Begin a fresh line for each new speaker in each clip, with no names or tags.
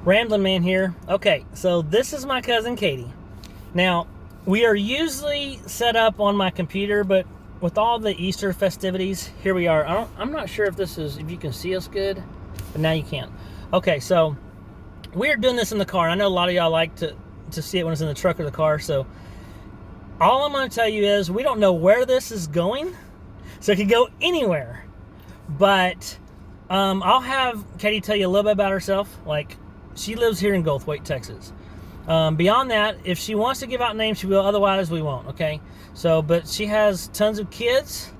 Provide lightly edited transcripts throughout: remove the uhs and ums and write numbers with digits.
Ramblin man here. Okay, so this is my cousin Katie. Now, we are usually set up on my computer, but with all the Easter festivities, here we are. I'm not sure if you can see us good, but now you can. Okay, so we're doing this in the car. I know a lot of y'all like to see it when it's in the truck or the car, so all I'm going to tell you is we don't know where this is going, so it could go anywhere. But I'll have Katie tell you a little bit about herself. Like, she lives here in Goldthwaite, Texas. Beyond that, if she wants to give out names, she will. Otherwise, we won't, okay? So, but she has tons of kids.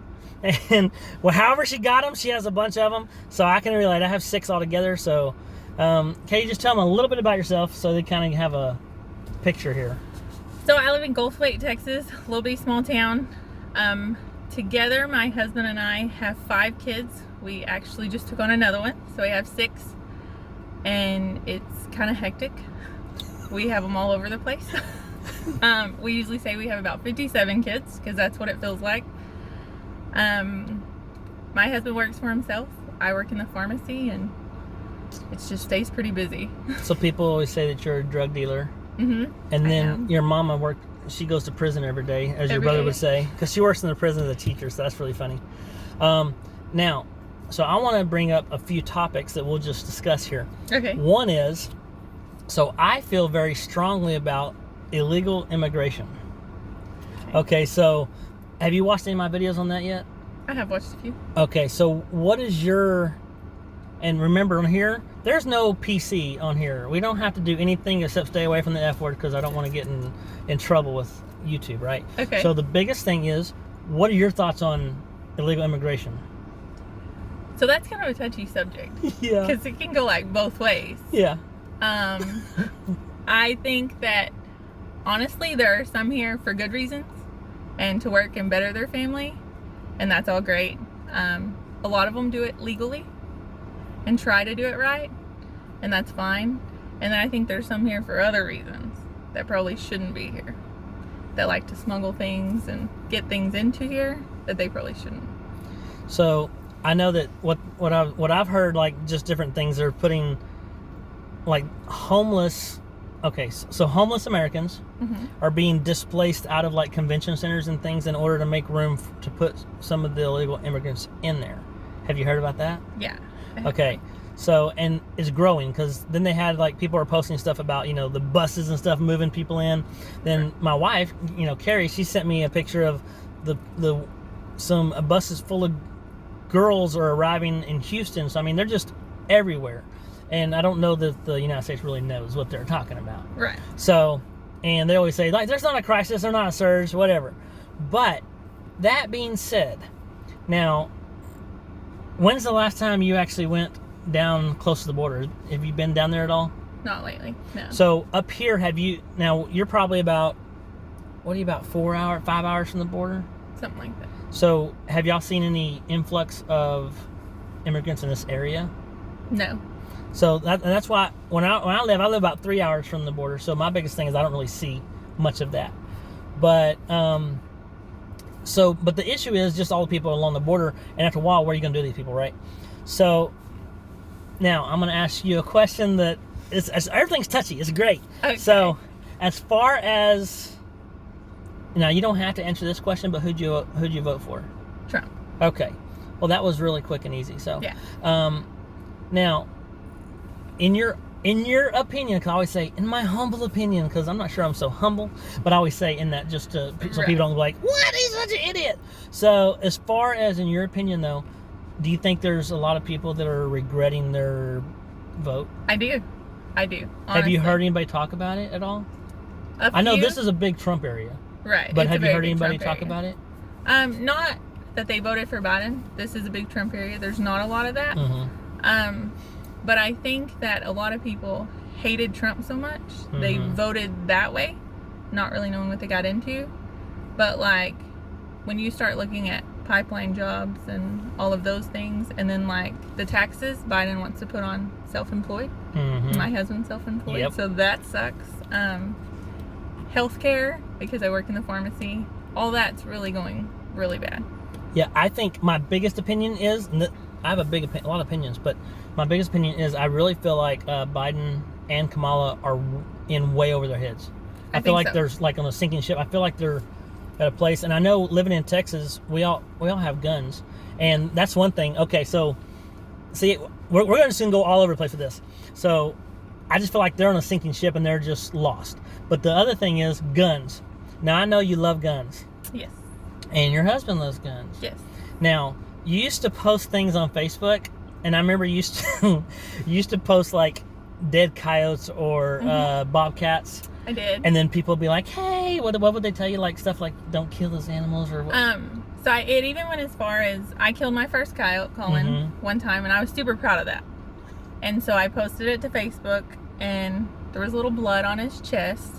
And well, however she got them, she has a bunch of them. So I can relate. I have 6 altogether. So, Katie, just tell them a little bit about yourself so they kind of have a picture here.
So I live in Goldthwaite, Texas, a little bitty small town. Together, my husband and I have 5 kids. We actually just took on another one, so we have 6. And it's kind of hectic. We have them all over the place. We usually say we have about 57 kids because that's what it feels like. My husband works for himself. I work in the pharmacy, and it just stays pretty busy.
So people always say that you're a drug dealer.
Mm-hmm.
And then your mama she goes to prison every day, as your brother would say, because she works in the prison as a teacher, so that's really funny. Now, so I want to bring up a few topics that we'll just discuss here.
Okay.
One is, so I feel very strongly about illegal immigration. Okay, so have you watched any of my videos on that yet?
I have watched a few.
Okay, so what is and remember on here, there's no PC on here. We don't have to do anything except stay away from the F word because I don't want to get in trouble with YouTube, right?
Okay.
So the biggest thing is, what are your thoughts on illegal immigration?
So that's kind of a touchy subject.
Yeah.
Because it can go like both ways.
Yeah.
I think that honestly there are some here for good reasons and to work and better their family, and that's all great. A lot of them do it legally and try to do it right, and that's fine. And then I think there's some here for other reasons that probably shouldn't be here, that like to smuggle things and get things into here that they probably shouldn't.
So I know that what I've heard, like just different things, they're putting like homeless. Okay, so homeless Americans are being displaced out of like convention centers and things in order to make room to put some of the illegal immigrants in there. Have you heard about that?
Yeah.
Okay, so, and it's growing because then they had like people are posting stuff about, the buses and stuff moving people in. Then my wife, Carrie, she sent me a picture of some buses full of girls are arriving in Houston. So I mean, they're just everywhere. And I don't know that the United States really knows what they're talking about.
Right.
So, and they always say, like, there's not a crisis, there's not a surge, whatever. But, that being said, now, when's the last time you actually went down close to the border? Have you been down there at all?
Not lately, no.
So, up here, now, you're probably about 5 hours from the border?
Something like that.
So, have y'all seen any influx of immigrants in this area?
No.
So that's why when I live about 3 hours from the border. So my biggest thing is I don't really see much of that. But but the issue is just all the people along the border, and after a while, what are you going to do to these people, right? So now I'm going to ask you a question that everything's touchy. It's great.
Okay.
So as far as now, you don't have to answer this question, but who'd you vote for?
Trump.
Okay. Well, that was really quick and easy. So
yeah.
Now, in your opinion, because I always say, in my humble opinion, because I'm not sure I'm so humble, but I always say in that just so people don't be like, what? He's such an idiot. So as far as in your opinion, though, do you think there's a lot of people that are regretting their vote?
I do. Honestly.
Have you heard anybody talk about it at all? I know this is a big Trump area.
Right.
But have you heard anybody talk about it?
Not that they voted for Biden. This is a big Trump area. There's not a lot of that.
Mm-hmm.
But I think that a lot of people hated Trump so much, they voted that way, not really knowing what they got into. But like, when you start looking at pipeline jobs and all of those things, and then like the taxes Biden wants to put on self-employed. My husband's self-employed,
yep.
So that sucks. Healthcare, because I work in the pharmacy, all that's really going really bad.
Yeah, I think my biggest opinion is, I have a lot of opinions, but my biggest opinion is I really feel like Biden and Kamala are in way over their heads. I feel like there's like on a sinking ship. I feel like they're at a place, and I know living in Texas, we all have guns, and that's one thing. Okay, so see, we're going to soon go all over the place with this. So I just feel like they're on a sinking ship and they're just lost. But the other thing is guns. Now I know you love guns.
Yes.
And your husband loves guns.
Yes.
Now you used to post things on Facebook, and I remember you used to post like dead coyotes or bobcats.
I did.
And then people would be like, "Hey, what would they tell you? Like stuff like don't kill those animals or what?"
So it even went as far as I killed my first coyote, Colin, one time, and I was super proud of that. And so I posted it to Facebook, and there was a little blood on his chest,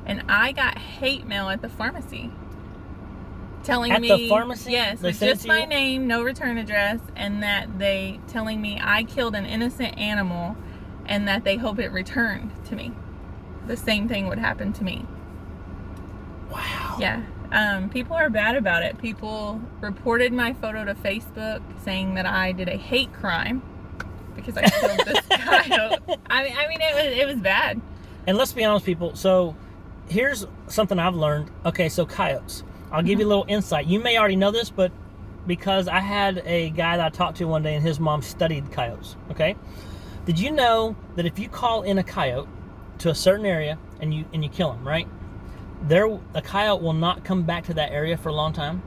and I got hate mail at the pharmacy telling me,
at the pharmacy,
yes, with just my name, no return address, and that they telling me I killed an innocent animal, and that they hope it returned to me. The same thing would happen to me.
Wow.
Yeah. People are bad about it. People reported my photo to Facebook saying that I did a hate crime because I killed this coyote. I mean, it was bad.
And let's be honest, people. So here's something I've learned. Okay, so coyotes. I'll give you a little insight. You may already know this, but because I had a guy that I talked to one day, and his mom studied coyotes. Okay. Did you know that if you call in a coyote to a certain area and you kill him, right? A coyote will not come back to that area for a long time.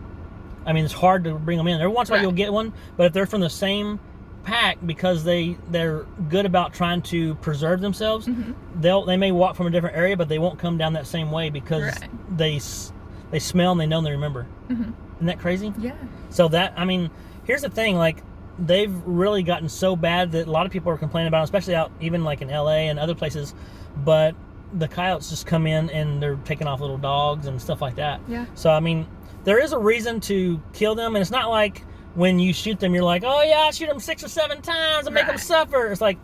I mean, it's hard to bring them in. Every once in a while you'll get one, but if they're from the same pack, because they're good about trying to preserve themselves, they may walk from a different area, but they won't come down that same way because they smell and they know and they remember. Isn't that crazy?
Yeah.
So here's the thing, like they've really gotten so bad that a lot of people are complaining about them, especially out even like in LA and other places, but the coyotes just come in and they're taking off little dogs and stuff like that.
Yeah.
So, I mean, there is a reason to kill them, and it's not like when you shoot them, you're like, oh, yeah, I shoot them 6 or 7 times and make them suffer. It's like,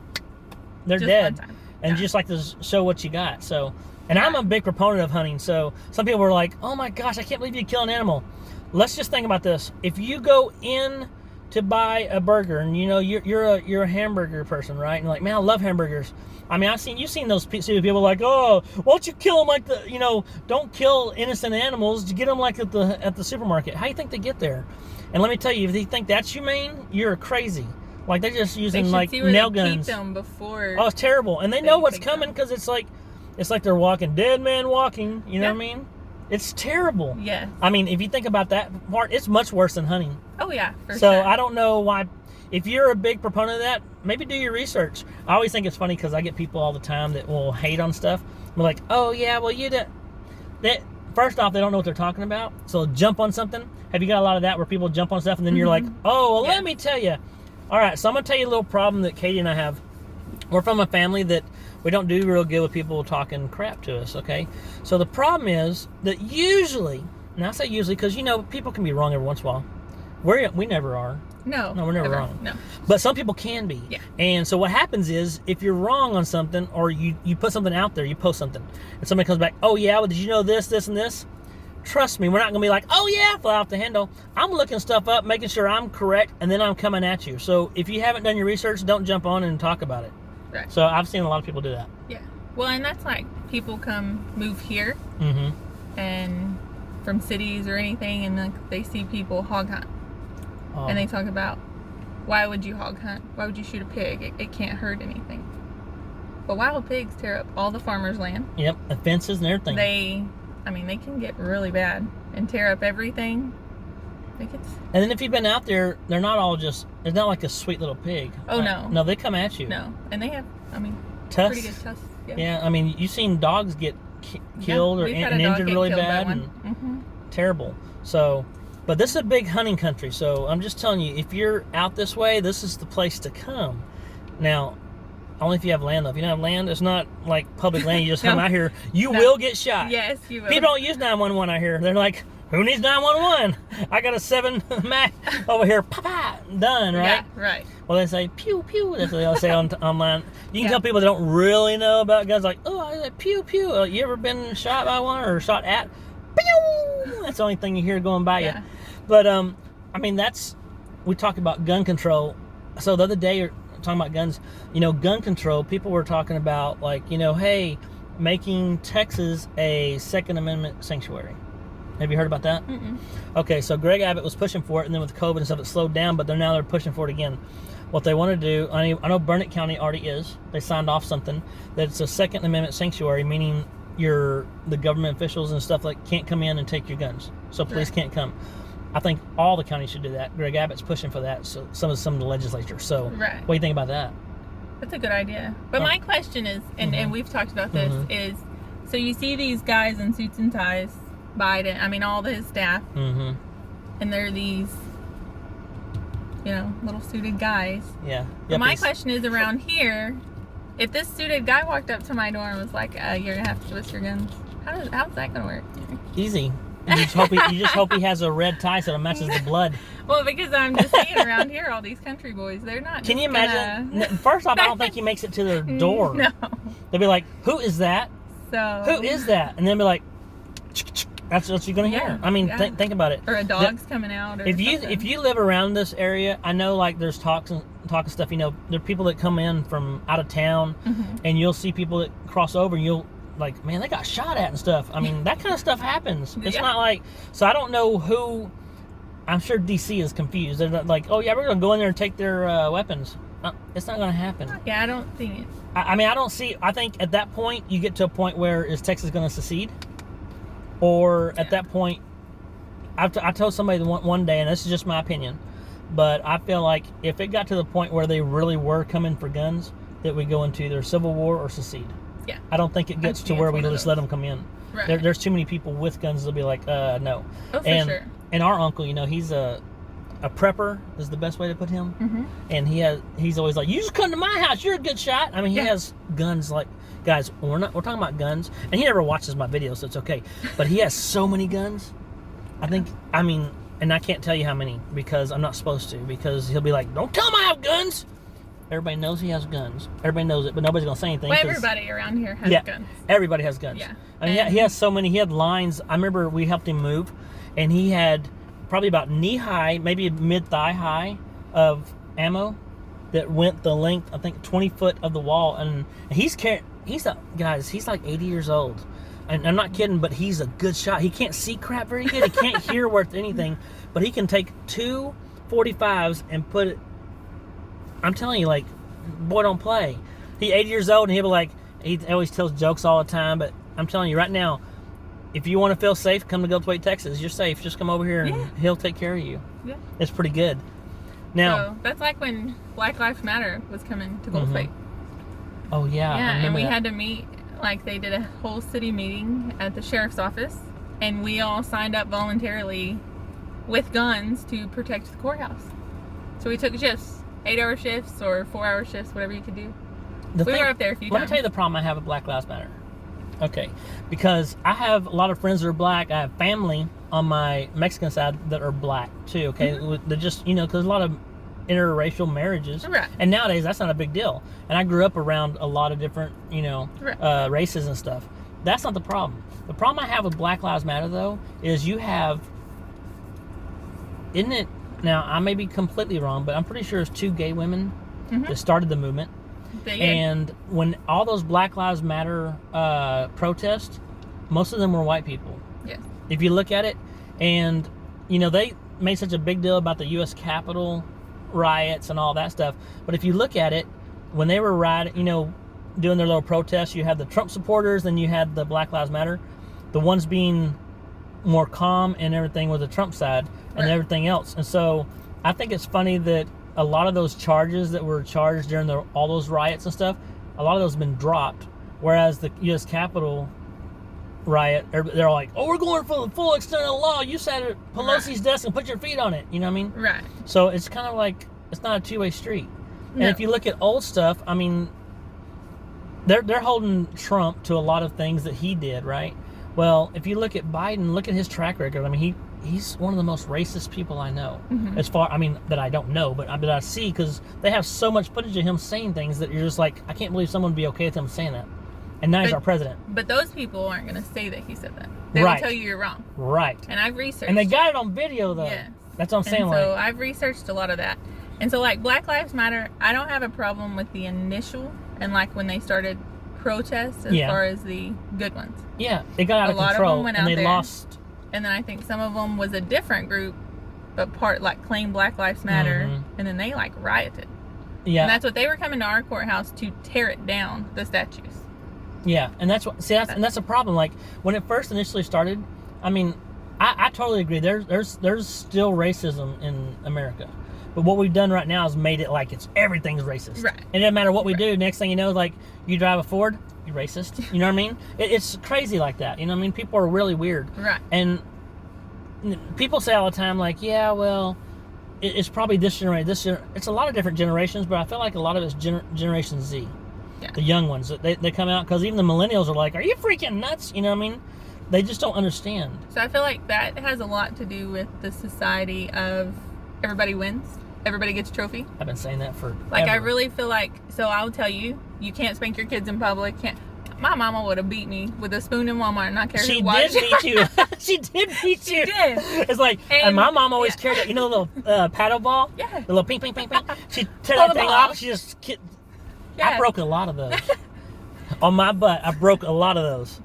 they're just dead. One time. And you just like to show what you got. So, and I'm a big proponent of hunting, so some people were like, oh, my gosh, I can't believe you kill an animal. Let's just think about this. If you go in to buy a burger, and, you know, you're a hamburger person, right? And you're like, man, I love hamburgers. I mean, you've seen those people like, oh, why don't you kill them like don't kill innocent animals. You get them like at the supermarket. How do you think they get there? And let me tell you, if you think that's humane, you're crazy. Like they're just using like nail guns.
Keep them before.
Oh, it's terrible, and they know what's coming because it's like they're walking, dead man walking. You know what I mean? It's terrible.
Yeah.
I mean, if you think about that part, it's much worse than hunting.
Oh yeah, for sure.
So I don't know why. If you're a big proponent of that, maybe do your research. I always think it's funny because I get people all the time that will hate on stuff. We're like, oh yeah, well you did. First off, they don't know what they're talking about, so jump on something. Have you got a lot of that where people jump on stuff and then you're like, oh, well, let me tell you. All right, so I'm gonna tell you a little problem that Katie and I have. We're from a family that we don't do real good with people talking crap to us. Okay, so the problem is that usually, and I say usually because people can be wrong every once in a while. We never are.
No,
we're never wrong.
No.
But some people can be.
Yeah.
And so what happens is if you're wrong on something, or you put something out there, you post something, and somebody comes back, oh yeah, well did you know this, this, and this? Trust me, we're not going to be like, oh yeah, fly off the handle. I'm looking stuff up, making sure I'm correct, and then I'm coming at you. So if you haven't done your research, don't jump on and talk about it.
Right.
So I've seen a lot of people do that.
Yeah. Well, and that's like people move here, and from cities or anything, and like they see people hog hunt. And they talk about, why would you hog hunt? Why would you shoot a pig? It can't hurt anything. But wild pigs tear up all the farmers' land.
Yep, the fences and everything.
They can get really bad and tear up everything.
And then if you've been out there, they're not all it's not like a sweet little pig.
Oh, no.
No, they come at you.
No, and they have,
tusks.
Pretty good tusks.
Yeah, I mean, you've seen dogs get killed or injured really bad. And terrible. So... But this is a big hunting country, so I'm just telling you, if you're out this way, this is the place to come. Now, only if you have land, though. If you don't have land, it's not like public land. You just come out here. You will get shot.
Yes, you will.
People don't use 911 out here. They're like, who needs 911? I got a 7 Mac over here. Pop, done, right?
Yeah, right.
Well, they say, pew, pew. That's what they'll say online. You can tell people that don't really know about guns, like, oh, I said, pew, pew. You ever been shot by one or shot at? Pew! That's the only thing you hear going by you. But, we talk about gun control. So the other day, talking about guns, gun control, people were talking about, like, hey, making Texas a Second Amendment sanctuary. Have you heard about that?
Mm-mm.
Okay, so Greg Abbott was pushing for it, and then with COVID and stuff, it slowed down, but they're pushing for it again. What they want to do, I know Burnett County already is. They signed off something that it's a Second Amendment sanctuary, meaning the government officials and stuff like can't come in and take your guns. So police can't come. I think all the counties should do that. Greg Abbott's pushing for that. So some of the legislature. So what do you think about that?
That's a good idea. But my question is, and we've talked about this, is so you see these guys in suits and ties, Biden, all his staff, and they're these, little suited guys.
Yeah.
But my question is, around here, if this suited guy walked up to my door and was like, "You're gonna have to list your guns," how's that gonna work?
Easy. You just hope he has a red tie so it matches the blood.
Well, because I'm just saying, around here, all these country boys, they're not.
Can you imagine? First off, I don't think he makes it to their door.
No.
They'll be like, "Who is that?
So.
Who is that?" And then be like, "That's what you're gonna hear." Think about it.
Or a dog's coming out. Or
if you live around this area, I know, like, there's talk and stuff. There are people that come in from out of town, and you'll see people that cross over, and you'll like, man, they got shot at and stuff. That kind of stuff happens. It's not like, so I don't know who. I'm sure DC is confused. They're not like, oh yeah, we're gonna go in there and take their weapons. It's not gonna happen.
Yeah, I don't think it.
I don't see. I think at that point you get to a point where is Texas gonna secede, or at that point, I told somebody one day, and this is just my opinion, but I feel like if it got to the point where they really were coming for guns, that we go into either civil war or secede.
Yeah.
I don't think it gets to where we just let them come in.
Right.
There's too many people with guns that'll be like, no.
Oh, for sure.
And our uncle, he's a prepper is the best way to put him. And he's always like, you just come to my house, you're a good shot. He has guns like, guys, we're talking about guns, and he never watches my videos, so it's okay. But he has so many guns. And I can't tell you how many because I'm not supposed to, because he'll be like, don't tell him I have guns. Everybody knows he has guns. Everybody knows it, but nobody's going to say anything.
Well, everybody around here has guns.
Everybody has guns.
Yeah.
He has so many. He had lines. I remember we helped him move, and he had probably about knee-high, maybe mid-thigh high of ammo that went the length, I think, 20 foot of the wall. And he's like 80 years old. And I'm not kidding, but he's a good shot. He can't see crap very good. He can't hear worth anything, but he can take two 45s and put it. I'm telling you, like, boy, don't play. He's 80 years old, and he'll be like, he always tells jokes all the time, but I'm telling you right now, if you want to feel safe, come to Goldthwaite, Texas. You're safe. Just come over here, and he'll take care of you. Yeah. It's pretty good. Now,
so that's like when Black Lives Matter was coming to Goldthwaite.
Oh, yeah.
Yeah, and we had to meet, like, they did a whole city meeting at the sheriff's office, and we all signed up voluntarily with guns to protect the courthouse. So we took shifts. 8-hour shifts or 4-hour shifts, whatever you could do. We were up there a few times.
Let me tell you the problem I have with Black Lives Matter. Okay. Because I have a lot of friends that are black. I have family on my Mexican side that are black, too, okay? They're just, because a lot of interracial marriages.
Right.
And nowadays, that's not a big deal. And I grew up around a lot of different, races and stuff. That's not the problem. The problem I have with Black Lives Matter, though, is isn't it, now, I may be completely wrong, but I'm pretty sure it's 2 gay women that started the movement. And when all those Black Lives Matter protests, most of them were white people.
Yes.
If you look at it, and, they made such a big deal about the U.S. Capitol riots and all that stuff. But if you look at it, when they were doing their little protests, you had the Trump supporters, then you had the Black Lives Matter. The ones being more calm and everything with the Trump side and everything else. And so I think it's funny that a lot of those charges that were charged during all those riots and stuff, a lot of those have been dropped. Whereas the U.S. Capitol riot, they're like, oh, we're going for the full extent of the law. You sat at Pelosi's desk and put your feet on it. You know what I mean?
Right.
So it's kind of like, it's not a two-way street.
No.
And if you look at old stuff, they're holding Trump to a lot of things that he did, right? Well, if you look at Biden, look at his track record. He's one of the most racist people I know. As far, that I don't know, but that I see, because they have so much footage of him saying things that you're just like, I can't believe someone would be okay with him saying that. And now he's our president.
But those people aren't going to say that he said that. They will tell you you're wrong.
Right.
And I've researched.
And they got it on video, though.
Yeah.
That's what I'm saying.
So I've researched a lot of that. And so, like, Black Lives Matter, I don't have a problem with the initial and, like, when they started protests as far as the good ones.
Yeah, it got out of control. A lot of them went out there. Lost.
And then I think some of them was a different group, but like, claimed Black Lives Matter, and then they, like, rioted. Yeah. And that's what they were coming to our courthouse to tear it down, the statues.
Yeah, and that's what, and that's a problem. Like, when it first initially started, I mean, I totally agree. There's still racism in America. But what we've done right now is made it like everything's racist.
Right.
And it doesn't matter what we do. Next thing you know, like, you drive a Ford, you're racist. You know what I mean? It's crazy like that. You know what I mean? People are really weird.
Right.
And people say all the time, like, yeah, well, it's probably this generation. It's a lot of different generations, but I feel like a lot of it's Generation Z.
Yeah.
The young ones. They come out, because even the millennials are like, are you freaking nuts? You know what I mean? They just don't understand.
So I feel like that has a lot to do with the society of everybody wins. Everybody gets a trophy.
I've been saying that for
like ever. I really feel like, so I'll tell you, you can't spank your kids in public. My mama would have beat me with a spoon in Walmart, and not care who watched.
She did beat you. She did beat you.
She did.
It's like, and my mom always carried that, you know, the little paddle ball?
Yeah.
The little ping, ping, ping, ping. She tear that thing off. She just...
Yeah.
I broke a lot of those. On my butt, I broke a lot of those.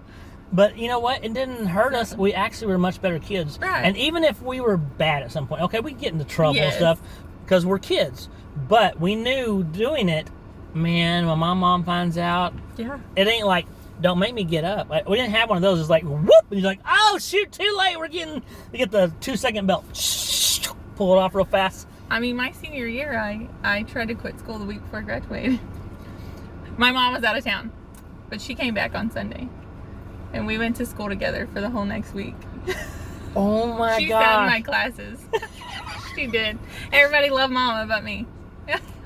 But you know what? It didn't hurt us. We actually were much better kids.
Right.
And even if we were bad at some point, okay, we get into trouble and stuff because we're kids. But we knew doing it, man, when my mom finds out, it ain't like, don't make me get up. Like, we didn't have one of those. It's like, whoop, and you're like, oh, shoot, too late. You get the 2-second belt. Pull it off real fast.
I mean, my senior year, I tried to quit school the week before I graduated. My mom was out of town, but she came back on Sunday. And we went to school together for the whole next week.
Oh my God.
She sat in my classes. She did. Everybody loved Mama but me.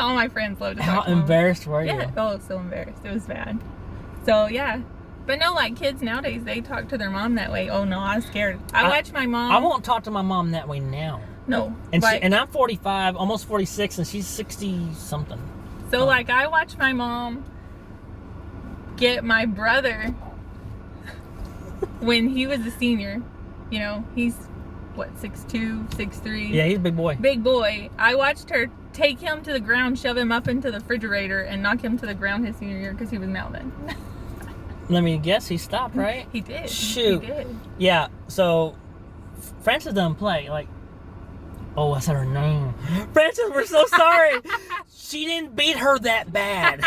All my friends loved to talk to Mama.
How embarrassed were you?
Yeah. Oh, so embarrassed. It was bad. So, yeah. But no, like, kids nowadays, they talk to their mom that way. Oh, no, I was scared. I watch my mom.
I won't talk to my mom that way now.
No.
And I'm 45, almost 46, and she's 60-something.
So, like, I watch my mom get my brother... when he was a senior, you know, he's, what, 6'2", 6'3"?
Yeah, he's a big boy.
Big boy. I watched her take him to the ground, shove him up into the refrigerator, and knock him to the ground his senior year because he was Melvin.
Let me guess, he stopped, right?
He did.
Shoot.
He did.
Yeah, so Frances doesn't play. Like, oh, I said her name. Frances, we're so sorry. She didn't beat her that bad.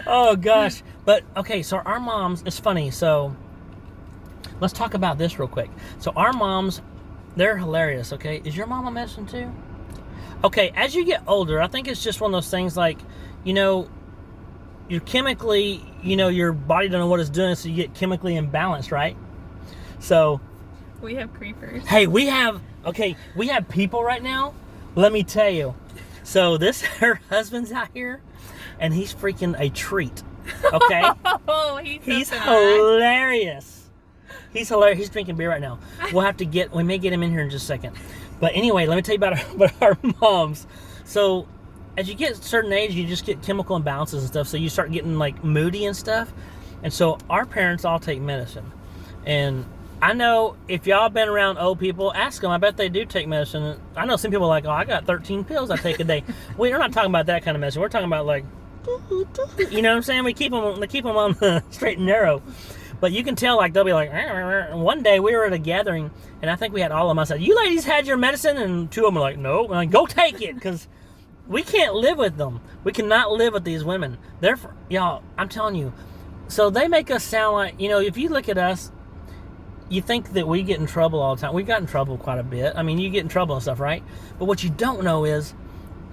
Oh, gosh. But, okay, so our moms, it's funny. So, let's talk about this real quick. So, our moms, they're hilarious, okay? Is your mom a medicine too? Okay, as you get older, I think it's just one of those things like, you know, you're chemically, you know, your body doesn't know what it's doing, so you get chemically imbalanced, right? So...
we have creepers.
Hey, we have people right now. Let me tell you. So, her husband's out here, and he's freaking a treat. Okay?
Oh,
he's hilarious. He's hilarious. He's drinking beer right now. We may get him in here in just a second. But anyway, let me tell you about our moms. So, as you get a certain age, you just get chemical imbalances and stuff. So you start getting like moody and stuff. And so our parents all take medicine. And I know if y'all been around old people, ask them. I bet they do take medicine. I know some people are like, oh, I got 13 pills I take a day. We're not talking about that kind of medicine. We're talking about like, you know what I'm saying? They keep them on the straight and narrow. But you can tell, like, they'll be like, one day we were at a gathering, and I think we had all of them. I said, you ladies had your medicine? And two of them were like, no. I'm like, go take it, because we can't live with them. We cannot live with these women. Y'all, I'm telling you. So they make us sound like, you know, if you look at us, you think that we get in trouble all the time. We got in trouble quite a bit. I mean, you get in trouble and stuff, right? But what you don't know is,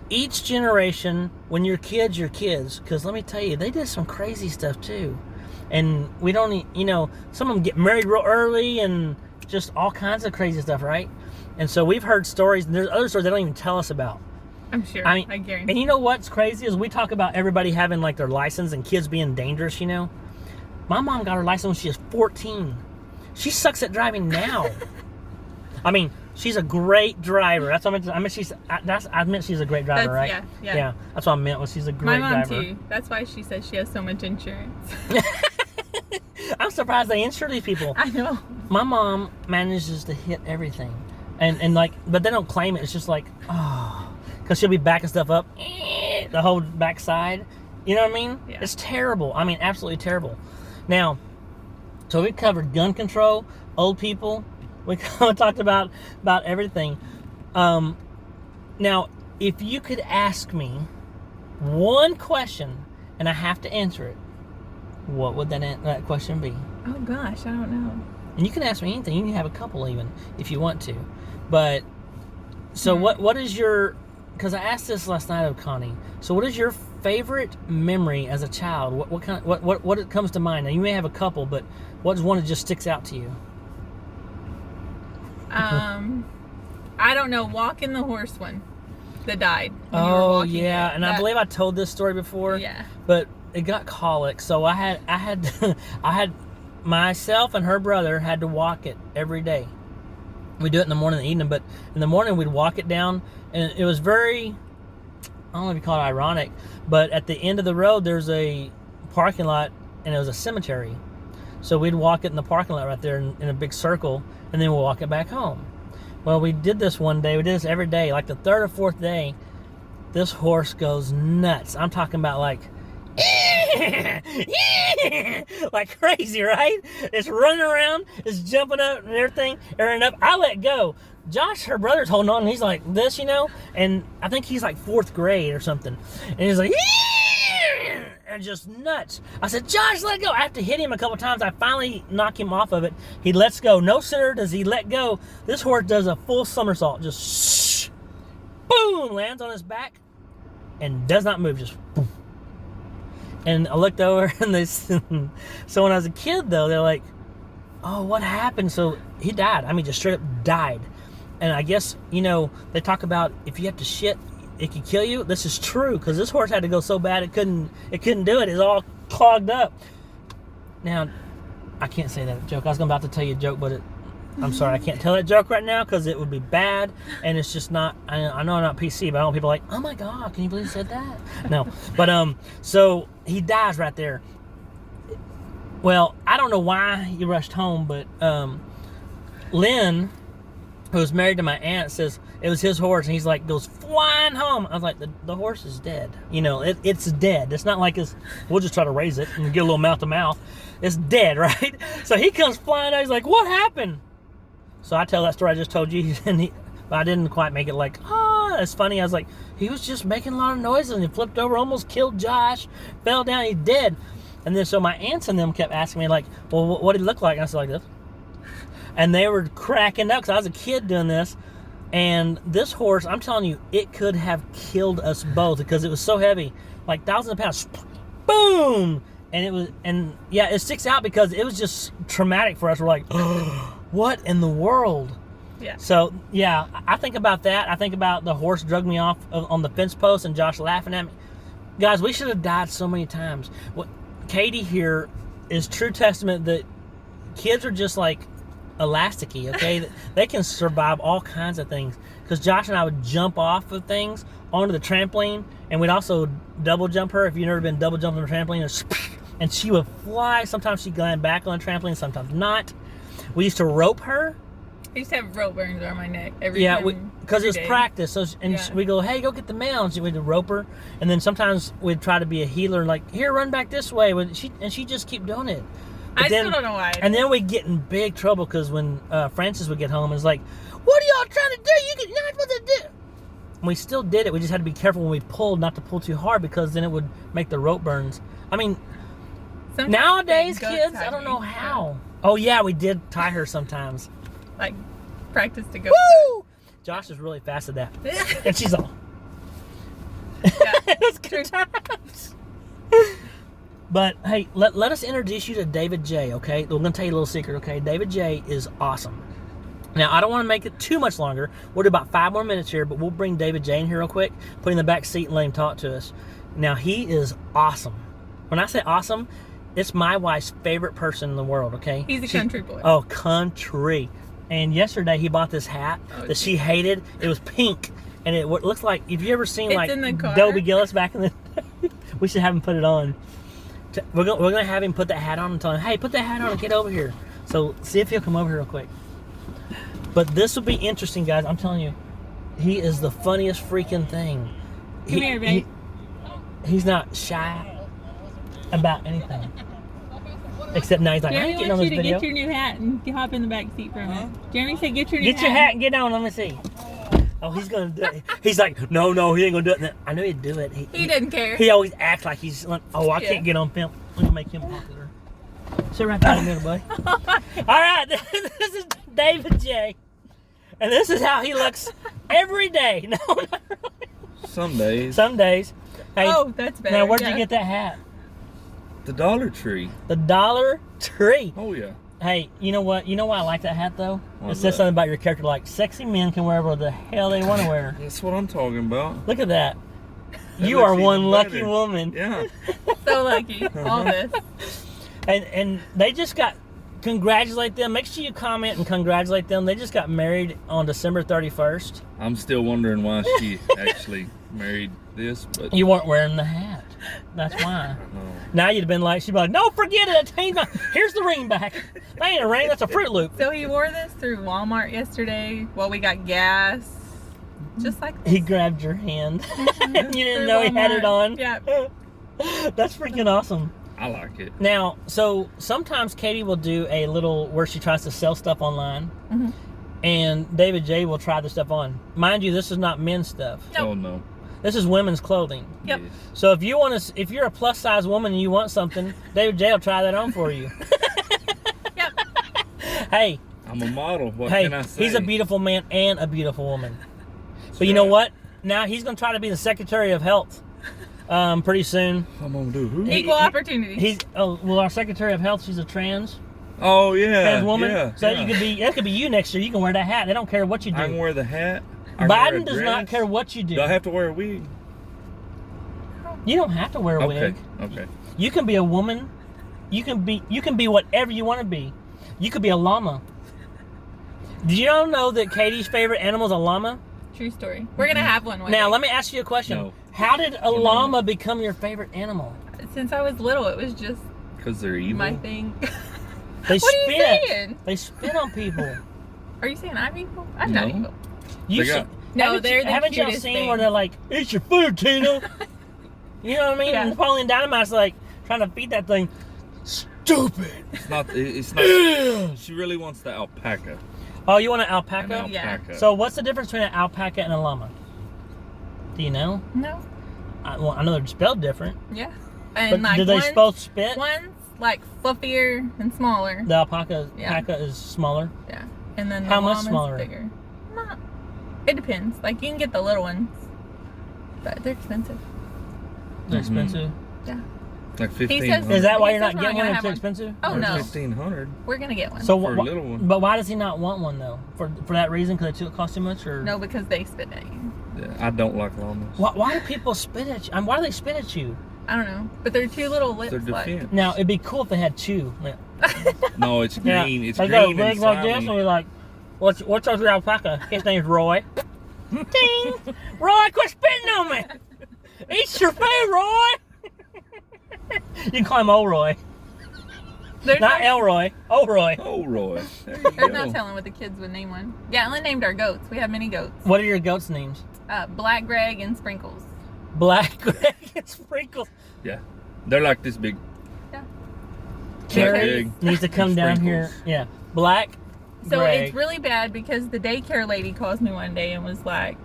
each generation, when you're kids, because let me tell you, they did some crazy stuff too. And we don't, you know, some of them get married real early and just all kinds of crazy stuff, right? And so we've heard stories, and there's other stories they don't even tell us about.
I'm sure.
I mean,
I guarantee.
And you know what's crazy is we talk about everybody having like their license and kids being dangerous, you know? My mom got her license when she was 14. She sucks at driving now. I mean, she's a great driver. That's what I meant she's a great driver, right? Yeah. That's what I meant was she's a great driver.
My mom too. That's why she says she has so much insurance.
I'm surprised they insure these people.
I know.
My mom manages to hit everything. and like, but they don't claim it. It's just like, oh, because she'll be backing stuff up, the whole backside. You know what I mean?
Yeah.
It's terrible. I mean, absolutely terrible. Now, so we covered gun control, old people. We talked about everything. Now, if you could ask me one question and I have to answer it, what would that question be?
Oh gosh, I don't know.
And you can ask me anything. You can have a couple even if you want to. But so what is your? Because I asked this last night of Connie. So what is your favorite memory as a child? What comes to mind? Now you may have a couple, but what's one that just sticks out to you?
I don't know. Walking the horse one that died.
Oh yeah, and I believe I told this story before.
Yeah.
But it got colic, so I had myself and her brother had to walk it every day. We do it in the morning and the evening, but in the morning we'd walk it down, and it was very, I don't know if you call it ironic, but at the end of the road there's a parking lot, and it was a cemetery. So we'd walk it in the parking lot right there in a big circle, and then we'll walk it back home. Well, we did this one day. We did this every day. Like the third or fourth day, this horse goes nuts. I'm talking about like, like crazy, right? It's running around, it's jumping up and everything, I let go. Josh, her brother's holding on, and he's like this, and I think he's like 4th grade or something. And he's like, and just nuts. I said, Josh, let go. I have to hit him a couple times. I finally knock him off of it. He lets go. No sooner does he let go, this horse does a full somersault. Just boom, lands on his back and does not move. Just boom. And I looked over, and so when I was a kid, though, they're like, oh, what happened? So he died. I mean, just straight up died. And I guess, they talk about if you have to shit, it could kill you. This is true, because this horse had to go so bad it couldn't do it. It's all clogged up. Now, I can't say that joke. I was about to tell you a joke, but I'm sorry, I can't tell that joke right now because it would be bad, and it's just not. I know I'm not PC, but I don't want people like, oh my God, can you believe you said that? No, but so he dies right there. Well, I don't know why he rushed home, but Lynn, who was married to my aunt, says it was his horse, and he's like, goes flying home. I was like, the horse is dead. It's dead. It's not like we'll just try to raise it and get a little mouth to mouth. It's dead, right? So he comes flying out. He's like, what happened? So I tell that story I just told you, but I didn't quite make it like, it's funny. I was like, he was just making a lot of noises, and he flipped over, almost killed Josh, fell down, he's dead. And then so my aunts and them kept asking me like, well, what did he look like? And I said like this. And they were cracking up because I was a kid doing this. And this horse, I'm telling you, it could have killed us both because it was so heavy, like thousands of pounds. Boom! And it sticks out because it was just traumatic for us. We're like, oh, what in the world?
Yeah.
So, yeah, I think about that. I think about the horse drug me off on the fence post and Josh laughing at me. Guys, we should have died so many times. Katie here is true testament that kids are just like elasticy, okay? They can survive all kinds of things. Because Josh and I would jump off of things onto the trampoline, and we'd also double jump her. If you've never been double jumping on a trampoline, and she would fly. Sometimes she'd land back on the trampoline, sometimes not. We used to rope her.
I used to have rope burns on my neck every time.
Because it was practice. So, we go, hey, go get the mail. And we'd rope her. And then sometimes we'd try to be a healer, like, here, run back this way. And she'd just keep doing it.
But still don't know why.
And then we'd get in big trouble because when Francis would get home, it's like, what are y'all trying to do? You're not supposed to do. And we still did it. We just had to be careful when we pulled, not to pull too hard, because then it would make the rope burns. I mean, sometimes nowadays, kids, I don't know how. Oh, yeah, we did tie her sometimes.
Like, practice to go.
Woo! Josh is really fast at that. And she's all.
Yeah.
It was good times. But, hey, let us introduce you to David J., okay? We're going to tell you a little secret, okay? David J. is awesome. Now, I don't want to make it too much longer. We'll do about 5 more minutes here, but we'll bring David J. in here real quick, put him in the back seat and let him talk to us. Now, he is awesome. When I say awesome, it's my wife's favorite person in the world, okay?
He's a country boy.
Oh, country. And yesterday, he bought this hat that she hated. It was pink. And it looks like, if you ever seen, like, Dobie Gillis back in the day, we should have him put it on. We're going to have him put that hat on and tell him, hey, put that hat on and get over here. So, see if he'll come over here real quick. But this will be interesting, guys. I'm telling you, he is the funniest freaking thing.
Come here, babe.
He's not shy about anything. Except now he's like, I ain't
Jeremy
getting on
wants
this
you to
video.
get your new hat and hop in the back seat for a minute. Jeremy said, get your new
Get your hat and get on. Let me see. Oh, he's gonna do it. He's like, no, he ain't gonna do it. I knew he'd do it.
He didn't care.
He always acts like he's like, oh, I can't get on film. Let me make him popular. Sit right there in the middle, buddy. All right, this is David J. And this is how he looks every day. No, not really.
Some days.
Some days. Hey,
Oh, that's better.
now, where'd you get that hat?
The Dollar Tree.
The Dollar Tree.
Oh, yeah.
Hey, you know what? You know why I like that hat, though?
What's
It says
that?
something about your character, like sexy men can wear whatever the hell they want to wear.
That's what I'm talking about.
Look at that.
That
You
looks
are one
even
lucky
better.
woman.
Yeah.
So lucky. All this.
And they just got, congratulate them. Make sure you comment and congratulate them. They just got married on December 31st.
I'm still wondering why she actually married this, but
You weren't wearing the hat. That's why.
no.
Now you'd have been like, she'd be like, no, forget it. Here's the ring back. That ain't a ring. That's a Fruit Loop.
So he wore this through Walmart yesterday while we got gas. Just like this.
He grabbed your hand. And you didn't
Through
know he had it
Walmart.
on.
Yeah.
That's freaking awesome.
I like it.
Now, so sometimes Katie will do a little where she tries to sell stuff online.
Mhm.
And David J will try the stuff on. Mind you, this is not men's stuff.
Nope.
Oh, no.
This is women's clothing.
Yep.
Yes.
So if you want to, if you're a plus size woman and you want something, David J will try that on for you.
Yep.
Hey,
I'm a model. What
hey,
can I say?
he's a beautiful man and a beautiful woman. But you know what? Now he's going to try to be the Secretary of Health pretty soon.
I'm gonna do who?
Equal opportunity.
Well, our Secretary of Health, she's a trans
Oh, yeah.
woman.
Yeah,
So
yeah.
that could be you next year. You can wear that hat. They don't care what you do.
I can wear the hat. I can wear a
Biden does not
dress.
care what you do.
Do I have to wear a wig?
You don't have to wear a
Okay.
wig.
Okay.
You can be a woman. You can be whatever you want to be. You could be a llama. Did you all know that Katie's favorite animal is a llama?
True story. We're gonna have one.
Now, let me ask you a question.
No.
How did a llama become your favorite animal?
Since I was little, it was just
Because they're evil.
my thing.
They
What are you
spit.
saying?
They spit on people.
Are you saying I'm evil? I'm not
No.
evil.
You
They got-
should-
No,
haven't
they're
you,
the
haven't y'all
cutest
seen
thing.
where they're like, "It's your food, Tina." You know what I mean?
Yeah.
And Napoleon Dynamite's like trying to feed that thing. Stupid.
It's not. It's not. She really wants the alpaca.
Oh, you want an alpaca?
An
Yeah.
alpaca.
So what's the difference between an alpaca and a llama? Do you know?
No.
Well, I know they're spelled different.
Yeah.
But
And like
do they
one's,
both spit?
one's like fluffier and smaller.
The alpaca
Yeah.
alpaca is smaller.
Yeah. And then the
How much
llama's
smaller?
bigger. Not. It depends. Like you can get the little ones, but they're expensive.
They're
Mhm.
expensive.
Yeah.
Like
He
1500.
says-
Is that why
He
you're
says
not
we're
getting
not
one?
gonna
It's too
have
expensive.
Oh
Or
no.
1500.
We're gonna get one.
So
For a
wh-
little one.
But why does he not want one though? For that reason? Because it cost too much, or
No, because they spit at you.
Yeah, I don't like llamas.
Why do people spit at you? I mean, why do they spit at you?
I don't know, but they're two little lips.
They're
Like,
defense.
Now it'd be cool if they had two.
No, it's
Yeah.
green. It's
They got
green and
legs like this, and
slimy.
we're like, what's your alpaca? His name's Roy. Ding! Roy, quit spitting on me! Eat your food, Roy! You can call him Old Roy.
There's
Not
no,
Elroy. Old Roy.
Oh, Roy. There you
there's no
go.
telling what the kids would name one. Gatlin named our goats. We have many goats.
What are your goats' names?
Black Greg and Sprinkles.
Black Greg and Sprinkles.
Yeah. They're like this big.
Carrie
Greg
needs to come
and
down here.
Sprinkles.
Yeah. Black
So
Greg.
it's really bad because the daycare lady calls me one day and was like,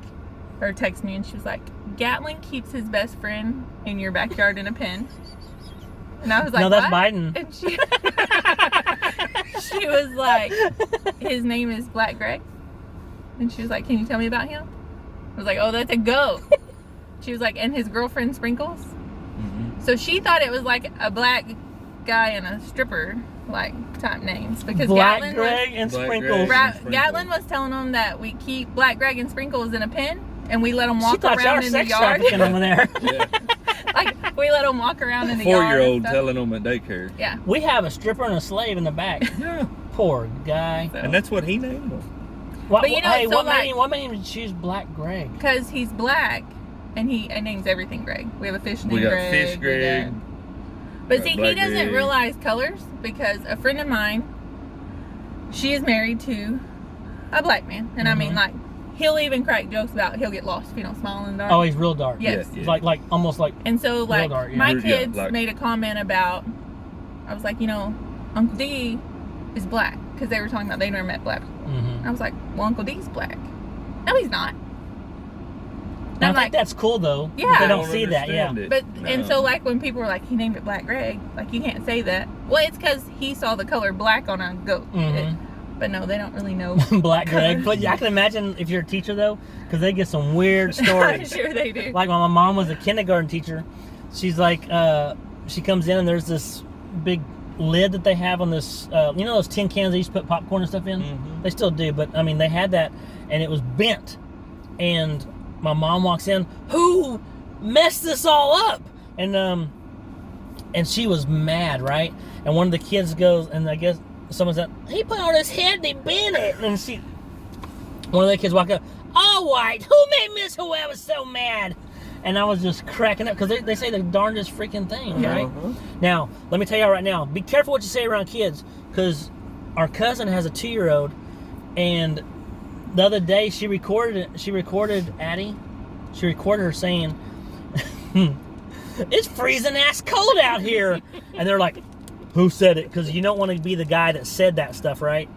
or texted me and she was like, Gatlin keeps his best friend in your backyard in a pen. And I was like,
No, that's
what?
Biden.
And she was like, his name is Black Greg. And she was like, can you tell me about him? I was like, oh, that's a goat. She was like, and his girlfriend Sprinkles.
Mhm.
So she thought it was like a black guy and a stripper like type names because
Black
Gatlin
Greg and
Black
Sprinkles.
Greg. Sprinkles.
Gatlin was telling them that we keep Black Greg and Sprinkles in a pen and we let them
She
walk
thought y'all
around
were
in the
sex
yard.
trafficking over there.
Yeah.
Like we let them walk around in the yard.
4-year-old
and stuff.
telling them at daycare.
Yeah.
We have a stripper and a slave in the back.
Yeah.
Poor guy.
And that's what he named them.
What,
But you know,
hey,
so
what
like-
made him choose Black Greg?
Because he's black and he names everything Greg. We have a fish named
We got
Greg.
Fish Greg.
But
got
see, he
Black
doesn't
Greg.
realize colors because a friend of mine, she is married to a black man. And I mean, like, he'll even crack jokes about he'll get lost if you don't smile in the dark.
Oh, he's real dark.
Yes.
Yeah.
It's like almost like.
And so, like,
dark, yeah.
my
Yeah,
kids
like-
made a comment about, I was like, you know, Uncle D is black. Because they were talking about they never met black people.
Mm-hmm.
I was like, well, Uncle D's black. No, he's not.
I
I'm
think
like,
that's cool though.
Yeah.
They
I
don't see that. Yeah.
understand it.
but, and so,
No.
like, when people were like, he named it Black Greg, like, you can't say that. Well, it's because he saw the color black on a goat.
Mhm.
But no, they don't really know.
Black Greg. But yeah, I can imagine if you're a teacher though, because they get some weird
I'm
stories.
sure they do.
Like when my mom was a kindergarten teacher, she's like, she comes in and there's this big lid that they have on this, you know those tin cans they used to put popcorn and stuff in?
Mhm.
They still do, but I mean, they had that and it was bent. And my mom walks in, who messed this all up? And she was mad, right? And one of the kids goes, and I guess someone said, he put on his head and he bent it. And one of the kids walked up, all white, who made Miss Whoever so mad? And I was just cracking up because they say the darndest freaking thing, right?
Uh-huh.
Now, let me tell y'all right now, be careful what you say around kids because our cousin has a 2-year-old and the other day she recorded Addie. She recorded her saying, it's freezing ass cold out here. And they're like, who said it? Because you don't want to be the guy that said that stuff, right?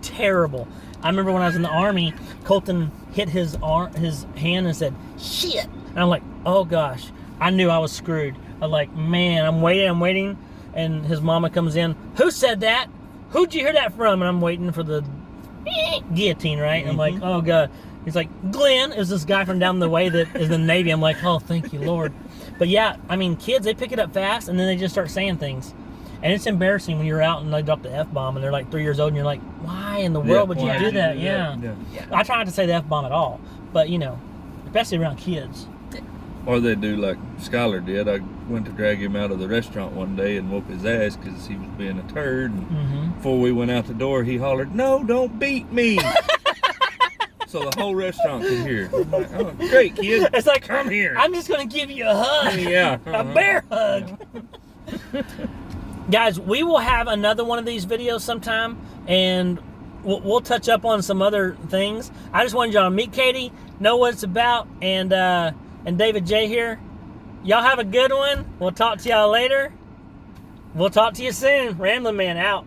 Terrible. I remember when I was in the Army, Colton hit his hand and said, shit. And I'm like, oh gosh. I knew I was screwed. I'm like, man, I'm waiting. And his mama comes in, who said that? Who'd you hear that from? And I'm waiting for the guillotine, right? And I'm like, oh God. He's like, Glenn is this guy from down the way that is in the Navy. I'm like, oh, thank you, Lord. But yeah, I mean, kids, they pick it up fast and then they just start saying things. And it's embarrassing when you're out and they drop the F-bomb and they're like 3 years old and you're like, why in the world would you
why
do
did
that?
you
Yeah.
Yeah.
I try not to say the F-bomb at all. But, you know, especially around kids.
Or they do like Skylar did. I went to drag him out of the restaurant one day and whoop his ass because he was being a turd. And
Mm-hmm.
before we went out the door, he hollered, "No, don't beat me!" So the whole restaurant could hear. I'm like, oh, great, kid.
It's like,
Come here.
I'm just going to give you a hug.
Yeah.
A bear hug. Guys, we will have another one of these videos sometime, and we'll touch up on some other things. I just wanted y'all to meet Katie, know what it's about, and David J here. Y'all have a good one. We'll talk to y'all later. We'll talk to you soon. Ramblin' Man out.